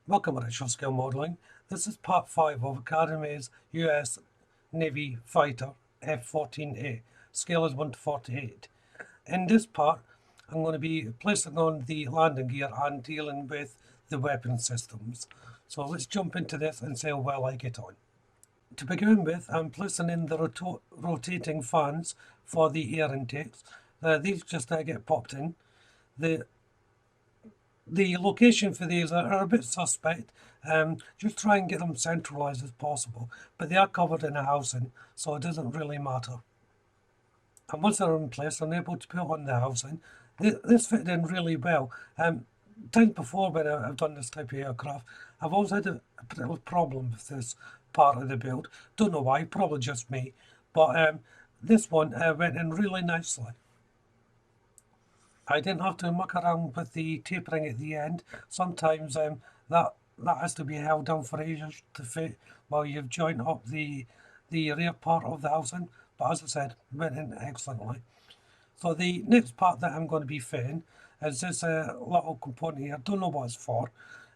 Welcome to Ritual Scale Modeling. This is part 5 of Academy's US Navy Fighter F-14A. Scale is 1 to 48. In this part, I'm going to be placing on the landing gear and dealing with the weapon systems. So let's jump into this and see how well I get on. To begin with, I'm placing in the rotating fans for the air intakes. These just get popped in. The the location for these are a bit suspect. Just try and get them centralised as possible, but they are covered in a housing, so it doesn't really matter. And once they're in place, I'm able to put on the housing. This fitted in really well. Times before when I've done this type of aircraft, I've always had a particular problem with this part of the build. Don't know why, probably just me, but this one went in really nicely. I didn't have to muck around with the tapering at the end. Sometimes that has to be held down for ages to fit while you've joined up the rear part of the housing. But as I said, went in excellently. So the next part that I'm going to be fitting is this little component here. I don't know what it's for.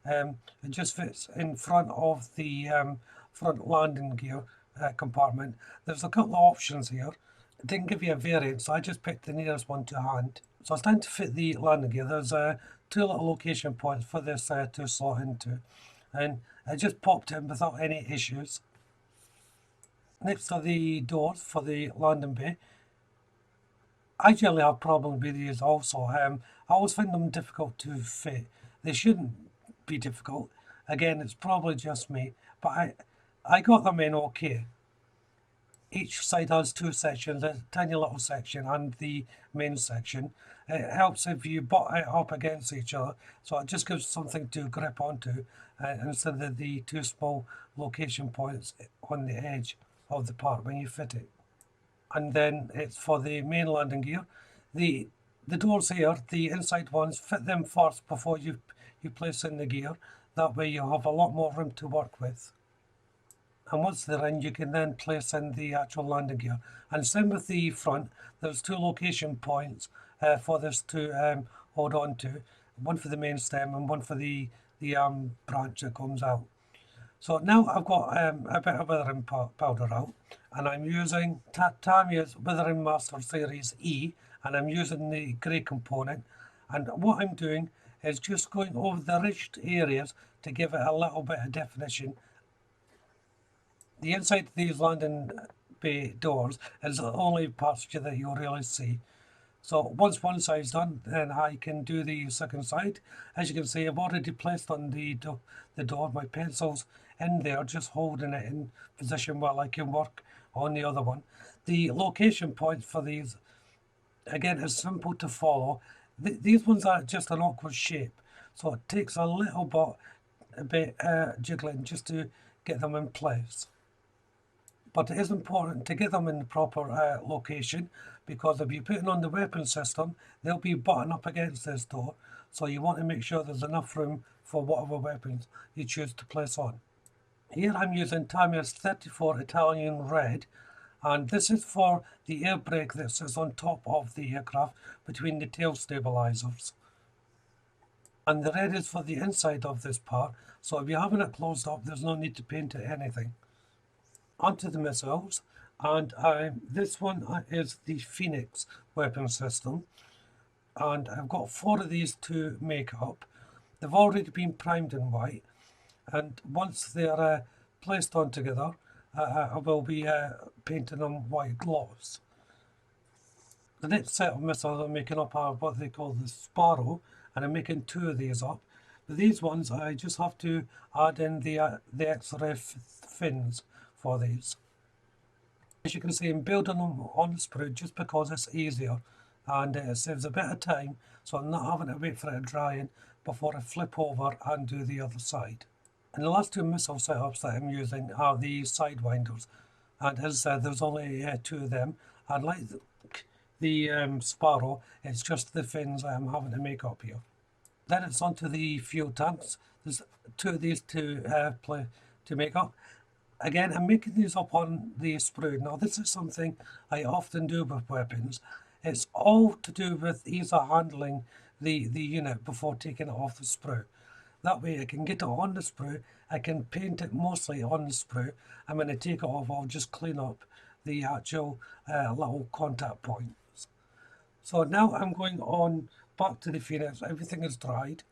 It just fits in front of the front landing gear compartment. There's a couple of options here. It didn't give you a variant, so I just picked the nearest one to hand. So it's time to fit the landing gear. There's two little location points for this to slot into, and it just popped in without any issues. Next are the doors for the landing bay. I generally have problems with these also. I always find them difficult to fit. They shouldn't be difficult. Again, it's probably just me, but I got them in okay. Each side has two sections, a tiny little section and the main section. It helps if you butt it up against each other, so it just gives something to grip onto instead of the two small location points on the edge of the part when you fit it. And then it's for the main landing gear. The doors here, the inside ones, fit them first before you place in the gear. That way you have a lot more room to work with. And once they're in, you can then place in the actual landing gear. And same with the front, there's two location points for this to hold on to. One for the main stem and one for the branch that comes out. So now I've got a bit of weathering powder out, and I'm using Tamiya's Weathering Master Series E, and I'm using the grey component. And what I'm doing is just going over the ridged areas to give it a little bit of definition. The inside of these landing bay doors is the only pasture that you'll really see. So once one side's done, then I can do the second side. As you can see, I've already placed on the door my pencils in there, just holding it in position while I can work on the other one. The location points for these, again, is simple to follow. These ones are just an awkward shape, so it takes a bit jiggling just to get them in place. But it is important to get them in the proper location, because if you're putting on the weapon system, they'll be buttoned up against this door. So you want to make sure there's enough room for whatever weapons you choose to place on. Here I'm using Tamiya's 34 Italian Red, and this is for the air brake that sits on top of the aircraft between the tail stabilizers. And the red is for the inside of this part, so if you're having it closed up, there's no need to paint it anything. Onto the missiles, and this one is the Phoenix weapon system, and I've got 4 of these to make up. They've already been primed in white, and once they're placed on together, I will be painting them white gloss. The next set of missiles I'm making up are what they call the Sparrow, and I'm making 2 of these up. But these ones I just have to add in the X-ray fins for these. As you can see, I'm building them on the sprue just because it's easier, and it saves a bit of time, so I'm not having to wait for it drying before I flip over and do the other side. And the last 2 missile setups that I'm using are the sidewinders, and as I said, there's only 2 of them. And like the Sparrow, it's just the fins I'm having to make up here. Then it's onto the fuel tanks. There's 2 of these to make up. Again, I'm making these up on the sprue. Now, this is something I often do with weapons. It's all to do with ease of handling the unit before taking it off the sprue. That way I can get it on the sprue, I can paint it mostly on the sprue, and when I take it off I'll just clean up the actual little contact points. So now I'm going on back to the Phoenix, everything is dried,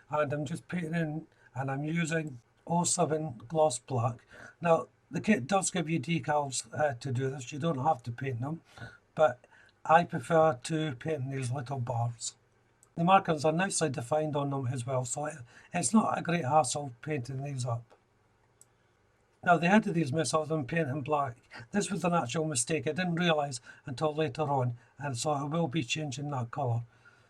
and I'm just painting in, and I'm using 07 gloss black. Now the kit does give you decals to do this, you don't have to paint them, but I prefer to paint these little bars. The markings are nicely defined on them as well, so it's not a great hassle painting these up. Now the head of these missiles I'm painting black. This was an actual mistake, I didn't realise until later on, and so I will be changing that colour.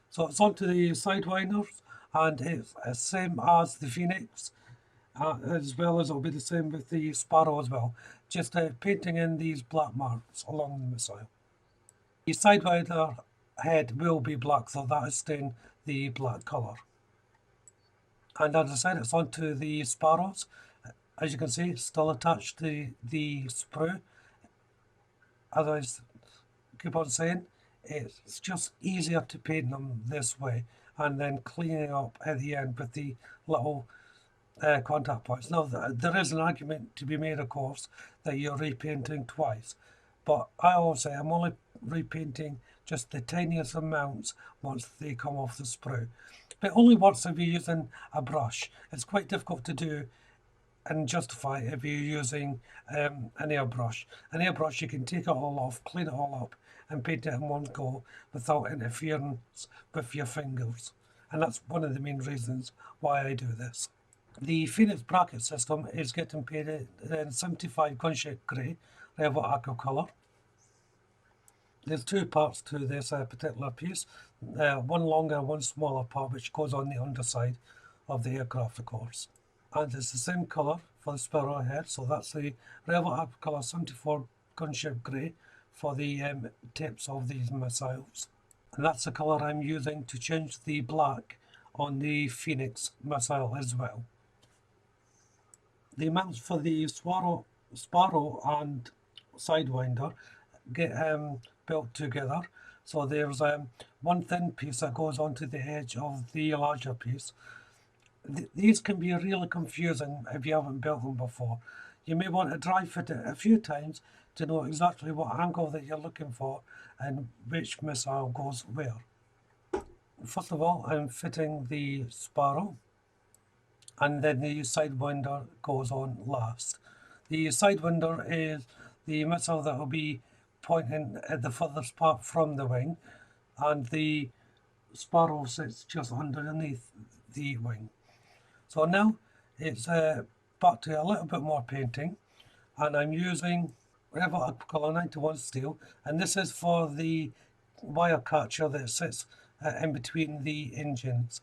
So it's onto the sidewinders, and it's the same as the Phoenix, as well as it'll be the same with the Sparrow as well. Just painting in these black marks along the missile. The sidewinder head will be black, so that is staying the black colour. And as I said, it's onto the Sparrows. As you can see, still attached to the sprue. As I keep on saying, it's just easier to paint them this way, and then cleaning up at the end with the little contact points. Now, there is an argument to be made, of course, that you're repainting twice, but I always say I'm only repainting just the tiniest amounts once they come off the sprue. But only once if you're using a brush. It's quite difficult to do and justify if you're using an airbrush. An airbrush, you can take it all off, clean it all up, and paint it in one go without interference with your fingers. And that's one of the main reasons why I do this. The Phoenix bracket system is getting painted in 75 gunship grey, Revit aqua colour. There's two parts to this particular piece, one longer and one smaller part, which goes on the underside of the aircraft, of course. And it's the same colour for the Sparrow head, so that's the Revit aqua colour 74 gunship grey for the tips of these missiles. And that's the colour I'm using to change the black on the Phoenix missile as well. The amounts for the Sparrow and Sidewinder get built together. So there's one thin piece that goes onto the edge of the larger piece. These can be really confusing if you haven't built them before. You may want to dry fit it a few times to know exactly what angle that you're looking for and which missile goes where. First of all, I'm fitting the Sparrow, and then the Sidewinder goes on last. The Sidewinder is the missile that will be pointing at the furthest part from the wing, and the Sparrow sits just underneath the wing. So now it's back to a little bit more painting, and I'm using Revit aqua colour 91 steel, and this is for the wire catcher that sits in between the engines.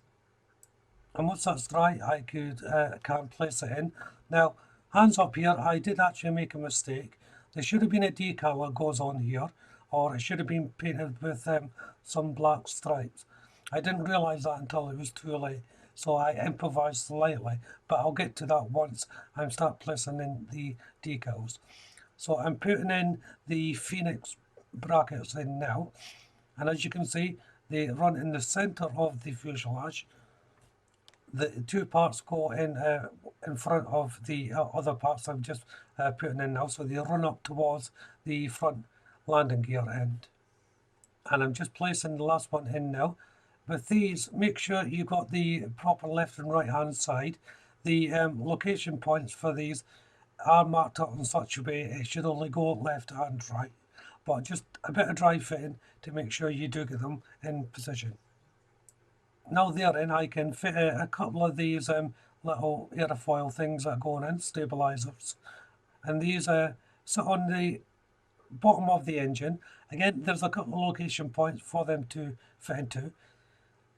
And once that's dry, I can place it in. Now, hands up here, I did actually make a mistake. There should have been a decal that goes on here, or it should have been painted with some black stripes. I didn't realise that until it was too late, so I improvised slightly, but I'll get to that once I start placing in the decals. So I'm putting in the Phoenix brackets in now, and as you can see, they run in the centre of the fuselage. The two parts go in front of the other parts I'm just putting in now, so they run up towards the front landing gear end. And I'm just placing the last one in now. With these, make sure you've got the proper left and right hand side. The location points for these are marked up in such a way it should only go left and right, but just a bit of dry fitting to make sure you do get them in position. Now they're in, I can fit a couple of these little airfoil things that are going in, stabilizers, and these sit on the bottom of the engine. Again, there's a couple of location points for them to fit into.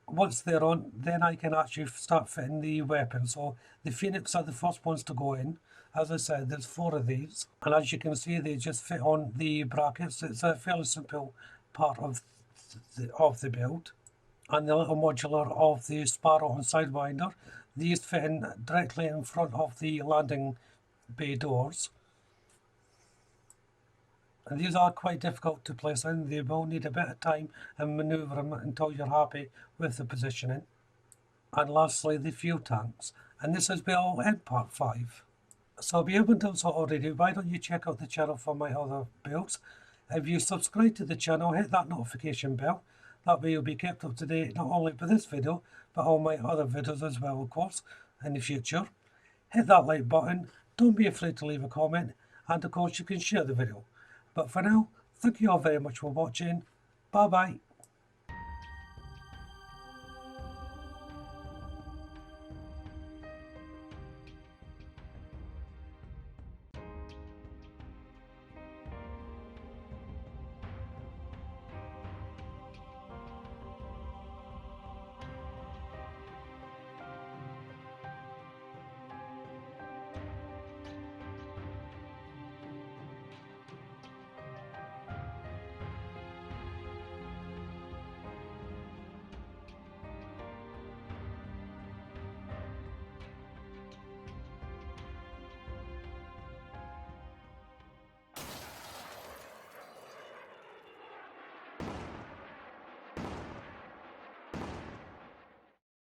Once they're on, then I can actually start fitting the weapon. So the Phoenix are the first ones to go in. As I said, there's 4 of these, and as you can see, they just fit on the brackets. It's a fairly simple part of the build. And the little modular of the Sparrow and Sidewinder, these fit in directly in front of the landing bay doors. And these are quite difficult to place in. They will need a bit of time and manoeuvring until you're happy with the positioning. and lastly the fuel tanks. And this has been all in part 5. So if you haven't done so already, why don't you check out the channel for my other builds. If you subscribe to the channel, hit that notification bell. That way you'll be kept up to date not only with this video, but all my other videos as well, of course, in the future. Hit that like button, don't be afraid to leave a comment, and of course you can share the video. But for now, thank you all very much for watching. Bye bye.